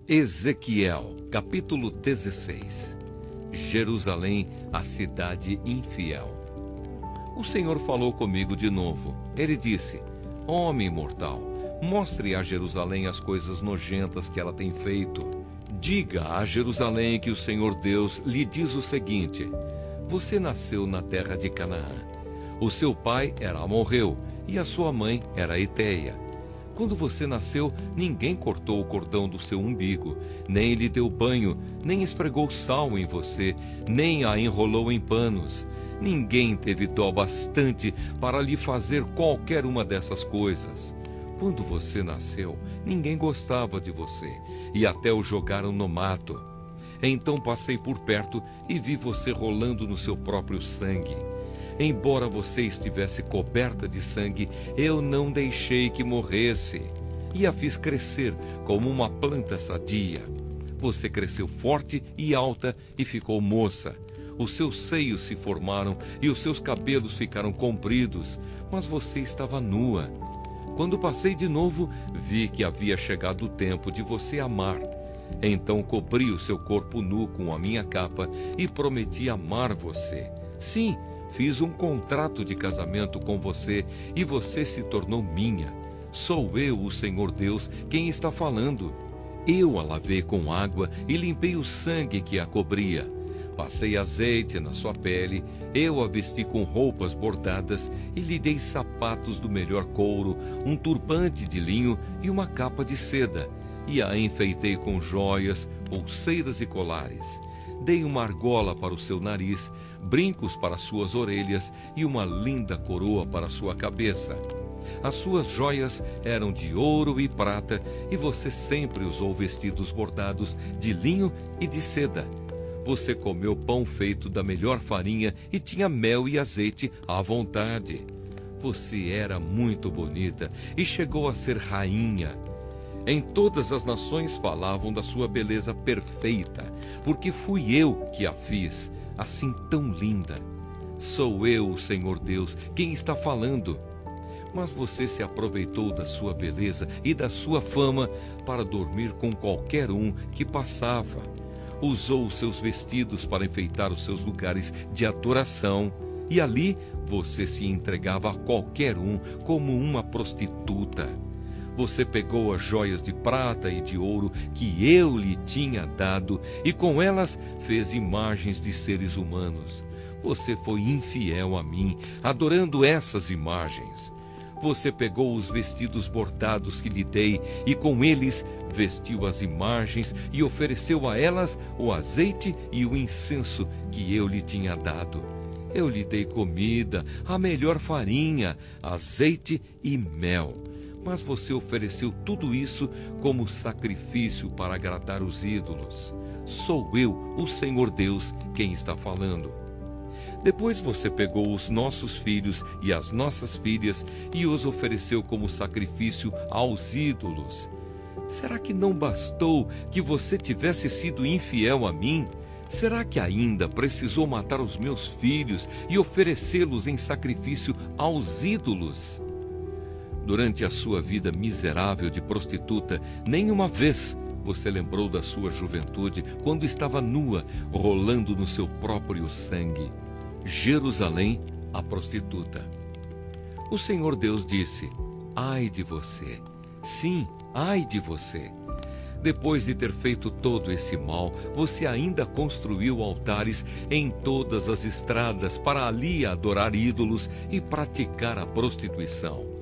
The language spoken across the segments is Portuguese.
Ezequiel, capítulo 16. Jerusalém, a cidade infiel. O Senhor falou comigo de novo. Ele disse: Homem mortal, mostre a Jerusalém as coisas nojentas que ela tem feito. Diga a Jerusalém que o Senhor Deus lhe diz o seguinte: Você nasceu na terra de Canaã. O seu pai era amorreu e a sua mãe era heteia. Quando você nasceu, ninguém cortou o cordão do seu umbigo, nem lhe deu banho, nem esfregou sal em você, nem a enrolou em panos. Ninguém teve dó bastante para lhe fazer qualquer uma dessas coisas. Quando você nasceu, ninguém gostava de você, e até o jogaram no mato. Então passei por perto e vi você rolando no seu próprio sangue. Embora você estivesse coberta de sangue, eu não deixei que morresse, e a fiz crescer como uma planta sadia. Você cresceu forte e alta e ficou moça. Os seus seios se formaram e os seus cabelos ficaram compridos, mas você estava nua. Quando passei de novo, vi que havia chegado o tempo de você amar. Então cobri o seu corpo nu com a minha capa e prometi amar você. Sim, fiz um contrato de casamento com você e você se tornou minha. Sou eu, o Senhor Deus, quem está falando. Eu a lavei com água e limpei o sangue que a cobria. Passei azeite na sua pele, eu a vesti com roupas bordadas e lhe dei sapatos do melhor couro, um turbante de linho e uma capa de seda, e a enfeitei com joias, pulseiras e colares. Dei uma argola para o seu nariz, brincos para suas orelhas e uma linda coroa para sua cabeça. As suas joias eram de ouro e prata, e você sempre usou vestidos bordados de linho e de seda. Você comeu pão feito da melhor farinha e tinha mel e azeite à vontade. Você era muito bonita e chegou a ser rainha. Em todas as nações falavam da sua beleza perfeita, porque fui eu que a fiz, assim tão linda. Sou eu, o Senhor Deus, quem está falando. Mas você se aproveitou da sua beleza e da sua fama para dormir com qualquer um que passava. Usou os seus vestidos para enfeitar os seus lugares de adoração, e ali você se entregava a qualquer um como uma prostituta. Você pegou as joias de prata e de ouro que eu lhe tinha dado e com elas fez imagens de seres humanos. Você foi infiel a mim, adorando essas imagens. Você pegou os vestidos bordados que lhe dei e com eles vestiu as imagens e ofereceu a elas o azeite e o incenso que eu lhe tinha dado. Eu lhe dei comida, a melhor farinha, azeite e mel. Mas você ofereceu tudo isso como sacrifício para agradar os ídolos. Sou eu, o Senhor Deus, quem está falando. Depois você pegou os nossos filhos e as nossas filhas e os ofereceu como sacrifício aos ídolos. Será que não bastou que você tivesse sido infiel a mim? Será que ainda precisou matar os meus filhos e oferecê-los em sacrifício aos ídolos? Durante a sua vida miserável de prostituta, nenhuma vez você lembrou da sua juventude quando estava nua, rolando no seu próprio sangue. Jerusalém, a prostituta. O Senhor Deus disse: Ai de você! Sim, ai de você! Depois de ter feito todo esse mal, você ainda construiu altares em todas as estradas para ali adorar ídolos e praticar a prostituição.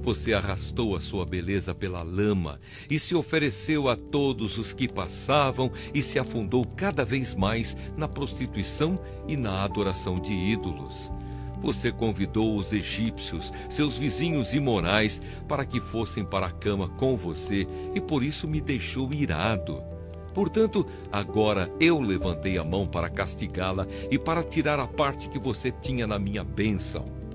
Você arrastou a sua beleza pela lama e se ofereceu a todos os que passavam e se afundou cada vez mais na prostituição e na adoração de ídolos. Você convidou os egípcios, seus vizinhos imorais, para que fossem para a cama com você e por isso me deixou irado. Portanto, agora eu levantei a mão para castigá-la e para tirar a parte que você tinha na minha bênção.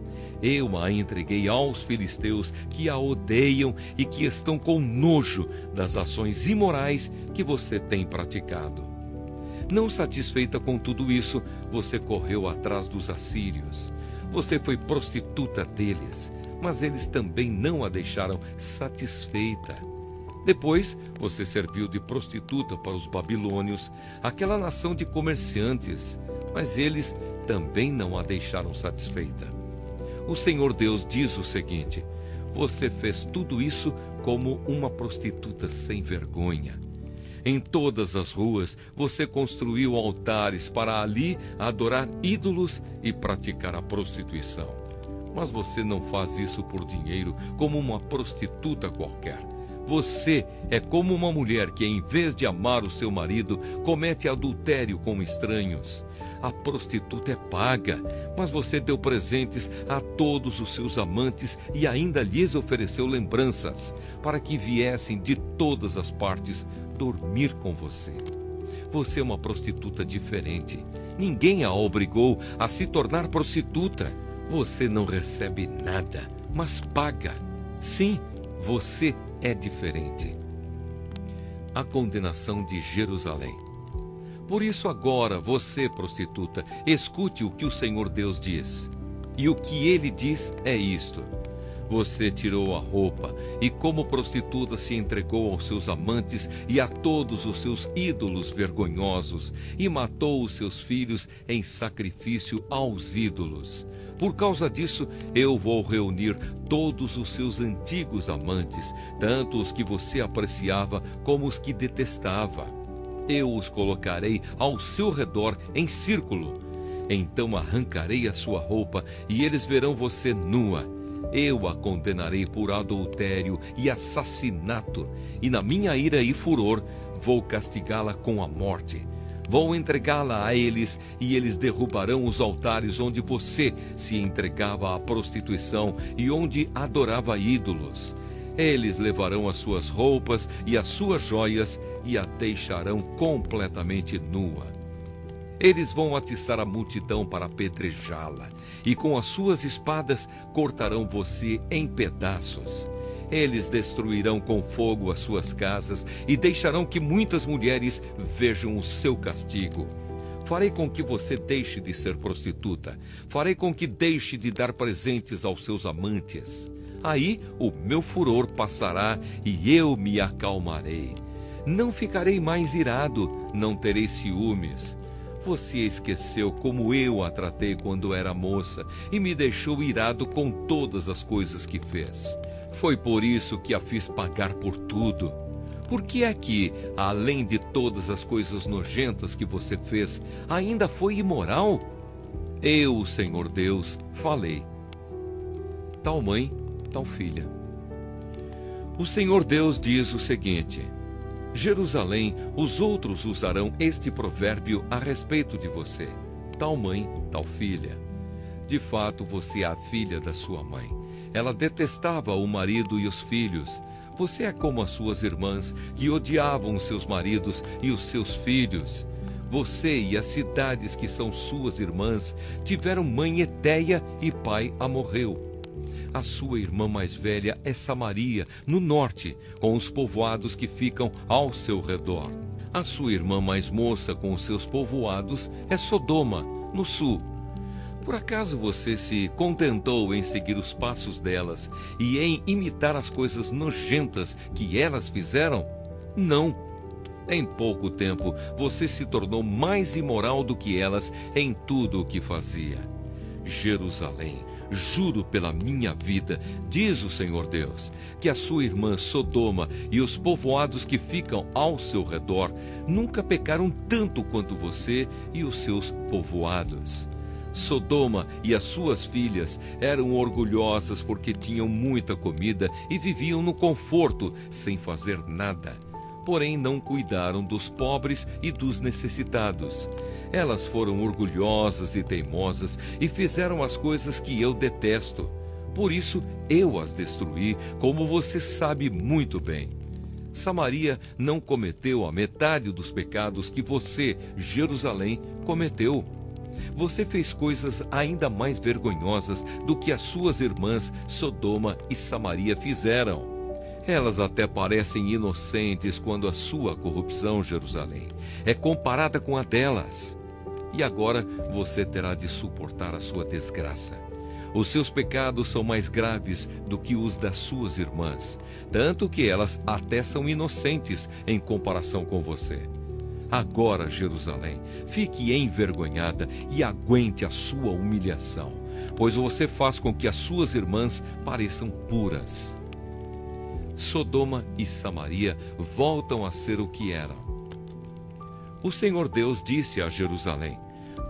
Eu a entreguei aos filisteus que a odeiam e que estão com nojo das ações imorais que você tem praticado. Não satisfeita com tudo isso, você correu atrás dos assírios. Você foi prostituta deles, mas eles também não a deixaram satisfeita. Depois, você serviu de prostituta para os babilônios, aquela nação de comerciantes, mas eles também não a deixaram satisfeita. O Senhor Deus diz o seguinte: você fez tudo isso como uma prostituta sem vergonha. Em todas as ruas você construiu altares para ali adorar ídolos e praticar a prostituição. Mas você não faz isso por dinheiro como uma prostituta qualquer. Você é como uma mulher que, em vez de amar o seu marido, comete adultério com estranhos. A prostituta é paga, mas você deu presentes a todos os seus amantes e ainda lhes ofereceu lembranças, para que viessem de todas as partes dormir com você. Você é uma prostituta diferente. Ninguém a obrigou a se tornar prostituta. Você não recebe nada, mas paga. Sim, você é diferente. A condenação de Jerusalém. Por isso agora, você, prostituta, escute o que o Senhor Deus diz. E o que ele diz é isto: você tirou a roupa e, como prostituta, se entregou aos seus amantes e a todos os seus ídolos vergonhosos e matou os seus filhos em sacrifício aos ídolos. Por causa disso, eu vou reunir todos os seus antigos amantes, tanto os que você apreciava como os que detestava. Eu os colocarei ao seu redor em círculo. Então arrancarei a sua roupa e eles verão você nua. Eu a condenarei por adultério e assassinato, e na minha ira e furor vou castigá-la com a morte. Vou entregá-la a eles, e eles derrubarão os altares onde você se entregava à prostituição e onde adorava ídolos. Eles levarão as suas roupas e as suas joias e a deixarão completamente nua. Eles vão atiçar a multidão para apedrejá-la, e com as suas espadas cortarão você em pedaços. Eles destruirão com fogo as suas casas e deixarão que muitas mulheres vejam o seu castigo. Farei com que você deixe de ser prostituta. Farei com que deixe de dar presentes aos seus amantes. Aí o meu furor passará e eu me acalmarei. Não ficarei mais irado, não terei ciúmes. Você esqueceu como eu a tratei quando era moça e me deixou irado com todas as coisas que fez. Foi por isso que a fiz pagar por tudo. Por que é que, além de todas as coisas nojentas que você fez, ainda foi imoral? Eu, o Senhor Deus, falei. Tal mãe, tal filha. O Senhor Deus diz o seguinte: Jerusalém, os outros usarão este provérbio a respeito de você. Tal mãe, tal filha. De fato, você é a filha da sua mãe. Ela detestava o marido e os filhos. Você é como as suas irmãs, que odiavam os seus maridos e os seus filhos. Você e as cidades que são suas irmãs tiveram mãe Etéia e pai Amorreu. A sua irmã mais velha é Samaria, no norte, com os povoados que ficam ao seu redor. A sua irmã mais moça, com os seus povoados, é Sodoma, no sul. Por acaso você se contentou em seguir os passos delas e em imitar as coisas nojentas que elas fizeram? Não. Em pouco tempo, você se tornou mais imoral do que elas em tudo o que fazia. Jerusalém, juro pela minha vida, diz o Senhor Deus, que a sua irmã Sodoma e os povoados que ficam ao seu redor nunca pecaram tanto quanto você e os seus povoados. Sodoma e as suas filhas eram orgulhosas porque tinham muita comida e viviam no conforto, sem fazer nada. Porém, não cuidaram dos pobres e dos necessitados. Elas foram orgulhosas e teimosas e fizeram as coisas que eu detesto. Por isso, eu as destruí, como você sabe muito bem. Samaria não cometeu a metade dos pecados que você, Jerusalém, cometeu. Você fez coisas ainda mais vergonhosas do que as suas irmãs Sodoma e Samaria fizeram. Elas até parecem inocentes quando a sua corrupção, Jerusalém, é comparada com a delas. E agora você terá de suportar a sua desgraça. Os seus pecados são mais graves do que os das suas irmãs, tanto que elas até são inocentes em comparação com você. Agora, Jerusalém, fique envergonhada e aguente a sua humilhação, pois você faz com que as suas irmãs pareçam puras. Sodoma e Samaria voltam a ser o que eram. O Senhor Deus disse a Jerusalém: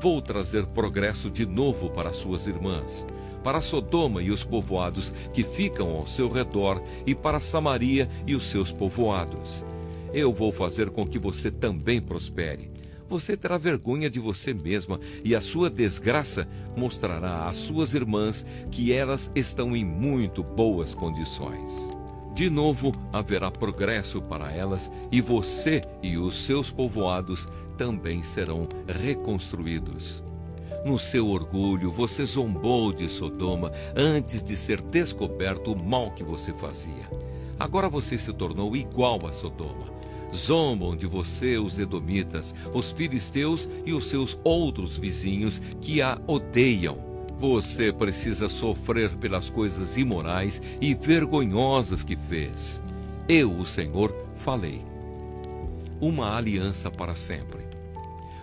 vou trazer progresso de novo para suas irmãs, para Sodoma e os povoados que ficam ao seu redor, e para Samaria e os seus povoados. Eu vou fazer com que você também prospere. Você terá vergonha de você mesma, e a sua desgraça mostrará às suas irmãs que elas estão em muito boas condições. De novo haverá progresso para elas, e você e os seus povoados também serão reconstruídos. No seu orgulho, você zombou de Sodoma antes de ser descoberto o mal que você fazia. Agora você se tornou igual a Sodoma. Zombam de você os edomitas, os filisteus e os seus outros vizinhos que a odeiam. Você precisa sofrer pelas coisas imorais e vergonhosas que fez. Eu, o Senhor, falei. Uma aliança para sempre.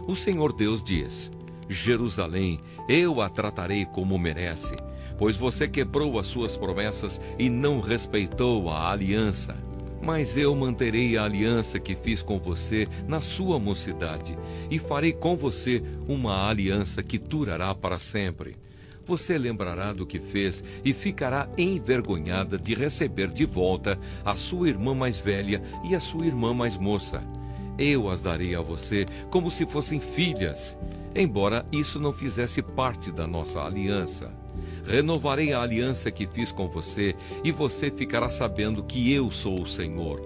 O Senhor Deus diz: Jerusalém, eu a tratarei como merece, pois você quebrou as suas promessas e não respeitou a aliança. Mas eu manterei a aliança que fiz com você na sua mocidade, e farei com você uma aliança que durará para sempre. Você lembrará do que fez e ficará envergonhada de receber de volta a sua irmã mais velha e a sua irmã mais moça. Eu as darei a você como se fossem filhas, embora isso não fizesse parte da nossa aliança. Renovarei a aliança que fiz com você, e você ficará sabendo que eu sou o Senhor.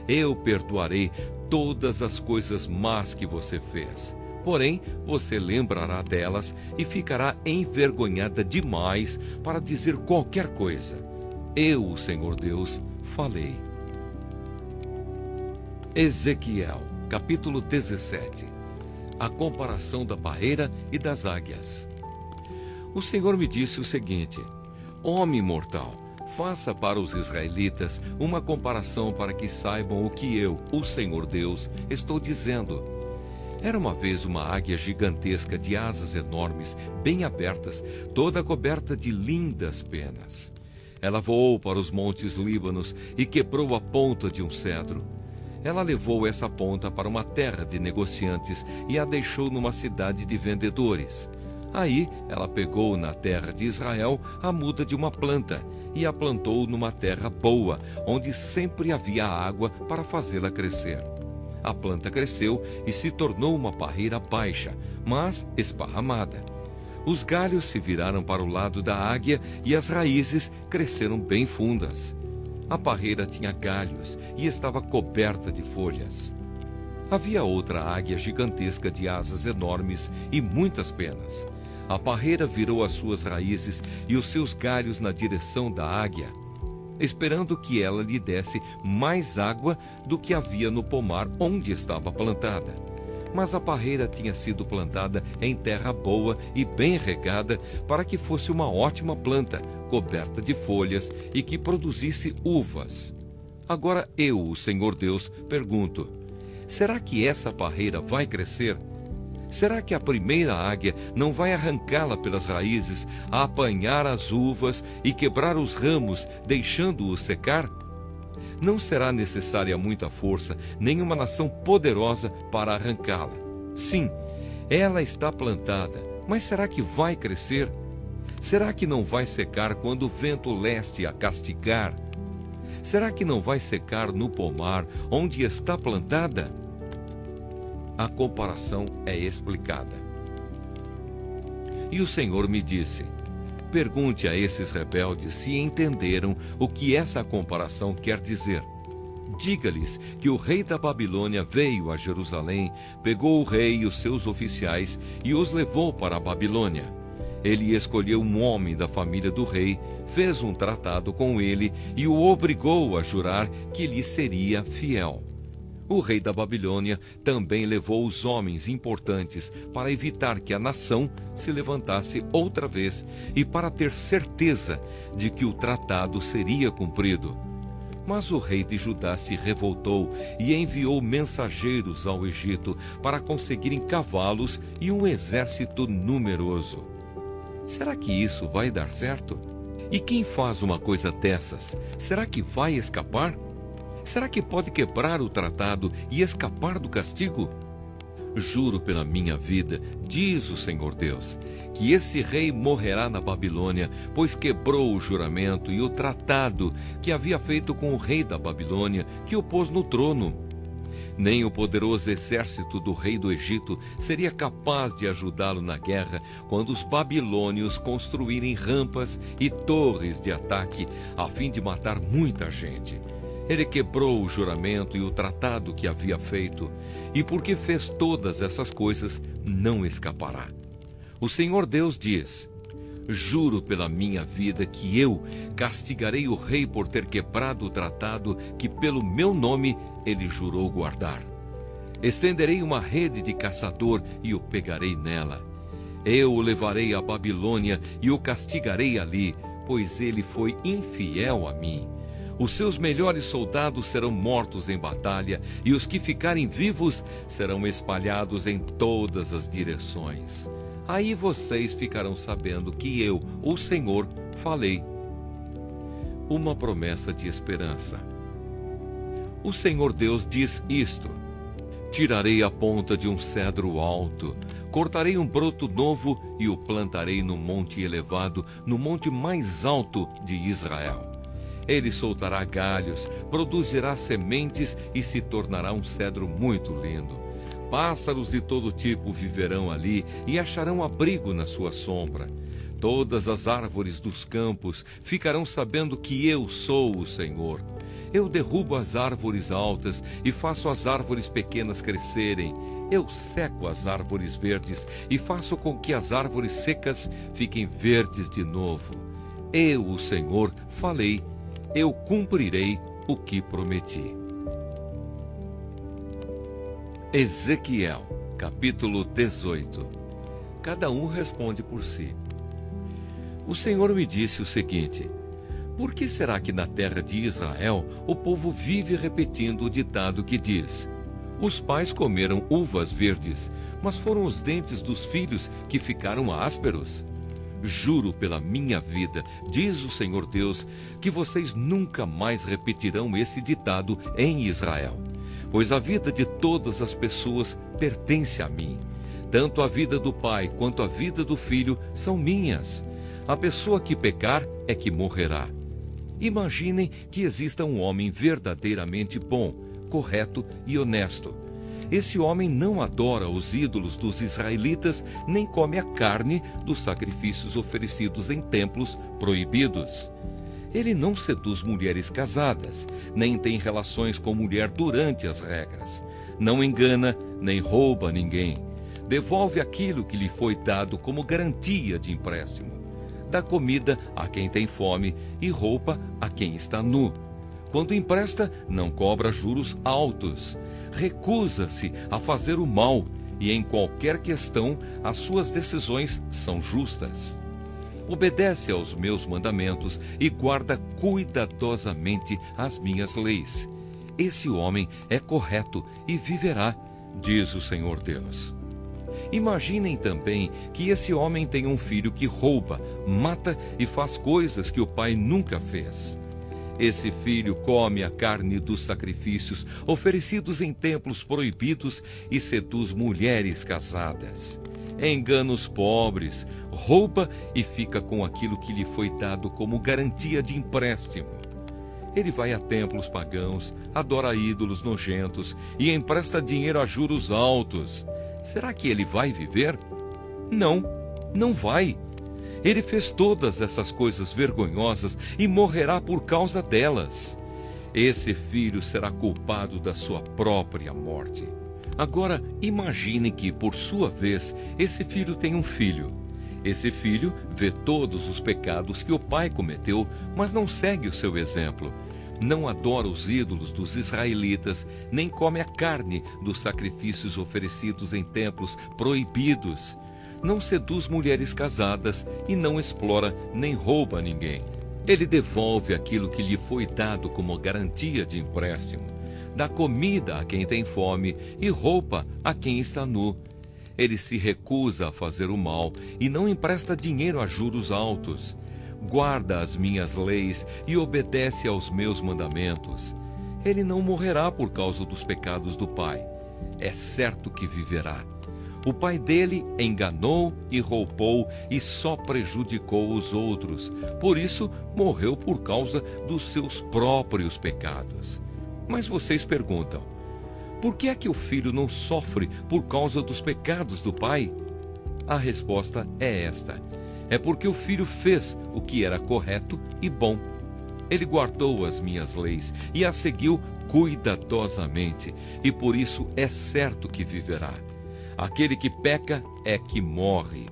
Eu perdoarei todas as coisas más que você fez. Porém, você lembrará delas e ficará envergonhada demais para dizer qualquer coisa. Eu, o Senhor Deus, falei. Ezequiel, capítulo 17. A comparação da parreira e das águias. O Senhor me disse o seguinte: homem mortal, faça para os israelitas uma comparação para que saibam o que eu, o Senhor Deus, estou dizendo. Era uma vez uma águia gigantesca de asas enormes, bem abertas, toda coberta de lindas penas. Ela voou para os montes Líbanos e quebrou a ponta de um cedro. Ela levou essa ponta para uma terra de negociantes e a deixou numa cidade de vendedores. Aí ela pegou na terra de Israel a muda de uma planta e a plantou numa terra boa, onde sempre havia água para fazê-la crescer. A planta cresceu e se tornou uma parreira baixa, mas esparramada. Os galhos se viraram para o lado da águia e as raízes cresceram bem fundas. A parreira tinha galhos e estava coberta de folhas. Havia outra águia gigantesca de asas enormes e muitas penas. A parreira virou as suas raízes e os seus galhos na direção da águia, esperando que ela lhe desse mais água do que havia no pomar onde estava plantada. Mas a parreira tinha sido plantada em terra boa e bem regada para que fosse uma ótima planta, coberta de folhas e que produzisse uvas. Agora eu, o Senhor Deus, pergunto: será que essa parreira vai crescer? Será que a primeira águia não vai arrancá-la pelas raízes, a apanhar as uvas e quebrar os ramos, deixando-os secar? Não será necessária muita força, nem uma nação poderosa para arrancá-la. Sim, ela está plantada, mas será que vai crescer? Será que não vai secar quando o vento leste a castigar? Será que não vai secar no pomar onde está plantada? A comparação é explicada. E o Senhor me disse: pergunte a esses rebeldes se entenderam o que essa comparação quer dizer. Diga-lhes que o rei da Babilônia veio a Jerusalém, pegou o rei e os seus oficiais e os levou para a Babilônia. Ele escolheu um homem da família do rei, fez um tratado com ele e o obrigou a jurar que lhe seria fiel. O rei da Babilônia também levou os homens importantes para evitar que a nação se levantasse outra vez e para ter certeza de que o tratado seria cumprido. Mas o rei de Judá se revoltou e enviou mensageiros ao Egito para conseguirem cavalos e um exército numeroso. Será que isso vai dar certo? E quem faz uma coisa dessas, será que vai escapar? Será que pode quebrar o tratado e escapar do castigo? Juro pela minha vida, diz o Senhor Deus, que esse rei morrerá na Babilônia, pois quebrou o juramento e o tratado que havia feito com o rei da Babilônia, que o pôs no trono. Nem o poderoso exército do rei do Egito seria capaz de ajudá-lo na guerra quando os babilônios construírem rampas e torres de ataque a fim de matar muita gente. Ele quebrou o juramento e o tratado que havia feito, e porque fez todas essas coisas, não escapará. O Senhor Deus diz: juro pela minha vida que eu castigarei o rei por ter quebrado o tratado que pelo meu nome ele jurou guardar. Estenderei uma rede de caçador e o pegarei nela. Eu o levarei à Babilônia e o castigarei ali, pois ele foi infiel a mim. Os seus melhores soldados serão mortos em batalha, e os que ficarem vivos serão espalhados em todas as direções. Aí vocês ficarão sabendo que eu, o Senhor, falei. Uma promessa de esperança. O Senhor Deus diz isto: tirarei a ponta de um cedro alto, cortarei um broto novo e o plantarei no monte elevado, no monte mais alto de Israel. Ele soltará galhos, produzirá sementes e se tornará um cedro muito lindo. Pássaros de todo tipo viverão ali e acharão abrigo na sua sombra. Todas as árvores dos campos ficarão sabendo que eu sou o Senhor. Eu derrubo as árvores altas e faço as árvores pequenas crescerem. Eu seco as árvores verdes e faço com que as árvores secas fiquem verdes de novo. Eu, o Senhor, falei. Eu cumprirei o que prometi. Ezequiel, capítulo 18. Cada um responde por si. O Senhor me disse o seguinte: por que será que na terra de Israel o povo vive repetindo o ditado que diz: os pais comeram uvas verdes, mas foram os dentes dos filhos que ficaram ásperos? Juro pela minha vida, diz o Senhor Deus, que vocês nunca mais repetirão esse ditado em Israel, pois a vida de todas as pessoas pertence a mim. Tanto a vida do pai quanto a vida do filho são minhas. A pessoa que pecar é que morrerá. Imaginem que exista um homem verdadeiramente bom, correto e honesto. Esse homem não adora os ídolos dos israelitas, nem come a carne dos sacrifícios oferecidos em templos proibidos. Ele não seduz mulheres casadas, nem tem relações com mulher durante as regras. Não engana, nem rouba ninguém. Devolve aquilo que lhe foi dado como garantia de empréstimo. Dá comida a quem tem fome e roupa a quem está nu. Quando empresta, não cobra juros altos. Recusa-se a fazer o mal e, em qualquer questão, as suas decisões são justas. Obedece aos meus mandamentos e guarda cuidadosamente as minhas leis. Esse homem é correto e viverá, diz o Senhor Deus. Imaginem também que esse homem tem um filho que rouba, mata e faz coisas que o pai nunca fez. Esse filho come a carne dos sacrifícios oferecidos em templos proibidos e seduz mulheres casadas. Engana os pobres, rouba e fica com aquilo que lhe foi dado como garantia de empréstimo. Ele vai a templos pagãos, adora ídolos nojentos e empresta dinheiro a juros altos. Será que ele vai viver? Não, não vai. Ele fez todas essas coisas vergonhosas e morrerá por causa delas. Esse filho será culpado da sua própria morte. Agora, imagine que, por sua vez, esse filho tem um filho. Esse filho vê todos os pecados que o pai cometeu, mas não segue o seu exemplo. não adora os ídolos dos israelitas, nem come a carne dos sacrifícios oferecidos em templos proibidos. Não seduz mulheres casadas e não explora nem rouba ninguém. Ele devolve aquilo que lhe foi dado como garantia de empréstimo. Dá comida a quem tem fome e roupa a quem está nu. Ele se recusa a fazer o mal e não empresta dinheiro a juros altos. Guarda as minhas leis e obedece aos meus mandamentos. Ele não morrerá por causa dos pecados do pai. É certo que viverá. O pai dele enganou e roubou e só prejudicou os outros. Por isso, morreu por causa dos seus próprios pecados. Mas vocês perguntam: por que é que o filho não sofre por causa dos pecados do pai? A resposta é esta: é porque o filho fez o que era correto e bom. Ele guardou as minhas leis e as seguiu cuidadosamente, e por isso é certo que viverá. Aquele que peca é que morre.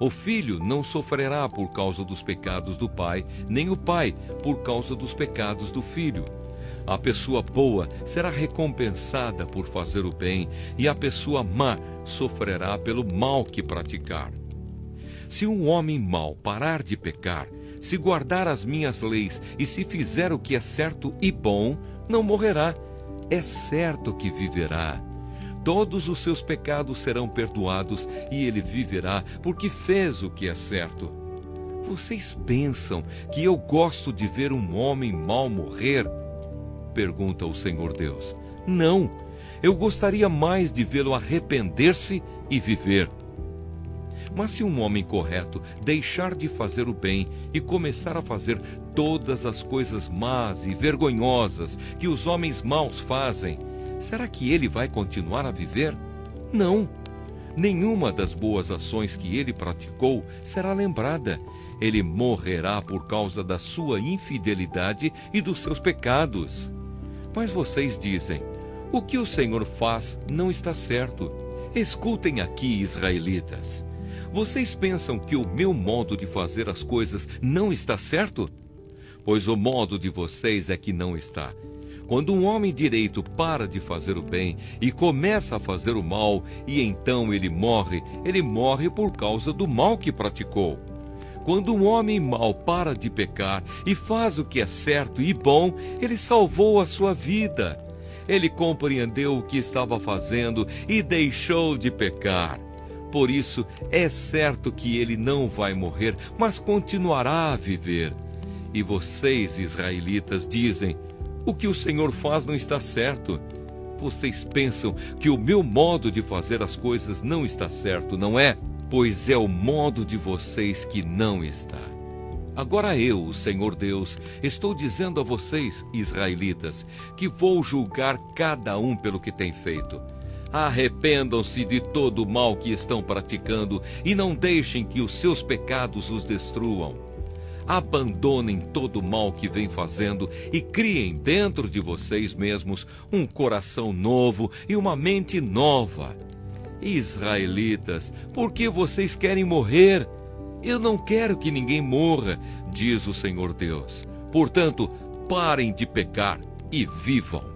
O filho não sofrerá por causa dos pecados do pai, nem o pai por causa dos pecados do filho. A pessoa boa será recompensada por fazer o bem, e a pessoa má sofrerá pelo mal que praticar. Se um homem mau parar de pecar, se guardar as minhas leis e se fizer o que é certo e bom, não morrerá. É certo que viverá. Todos os seus pecados serão perdoados e ele viverá porque fez o que é certo. Vocês pensam que eu gosto de ver um homem mau morrer? Pergunta o Senhor Deus. Não, eu gostaria mais de vê-lo arrepender-se e viver. Mas se um homem correto deixar de fazer o bem e começar a fazer todas as coisas más e vergonhosas que os homens maus fazem, será que ele vai continuar a viver? Não. Nenhuma das boas ações que ele praticou será lembrada. Ele morrerá por causa da sua infidelidade e dos seus pecados. Mas vocês dizem: o que o Senhor faz não está certo. Escutem aqui, israelitas. Vocês pensam que o meu modo de fazer as coisas não está certo? Pois o modo de vocês é que não está. Quando um homem direito para de fazer o bem e começa a fazer o mal, e então ele morre por causa do mal que praticou. Quando um homem mau para de pecar e faz o que é certo e bom, ele salvou a sua vida. Ele compreendeu o que estava fazendo e deixou de pecar. Por isso, é certo que ele não vai morrer, mas continuará a viver. E vocês, israelitas, dizem: o que o Senhor faz não está certo. Vocês pensam que o meu modo de fazer as coisas não está certo, não é? Pois é o modo de vocês que não está. Agora eu, o Senhor Deus, estou dizendo a vocês, israelitas, que vou julgar cada um pelo que tem feito. Arrependam-se de todo o mal que estão praticando e não deixem que os seus pecados os destruam. Abandonem todo o mal que vem fazendo e criem dentro de vocês mesmos um coração novo e uma mente nova. Israelitas, por que vocês querem morrer? Eu não quero que ninguém morra, diz o Senhor Deus. Portanto, parem de pecar e vivam.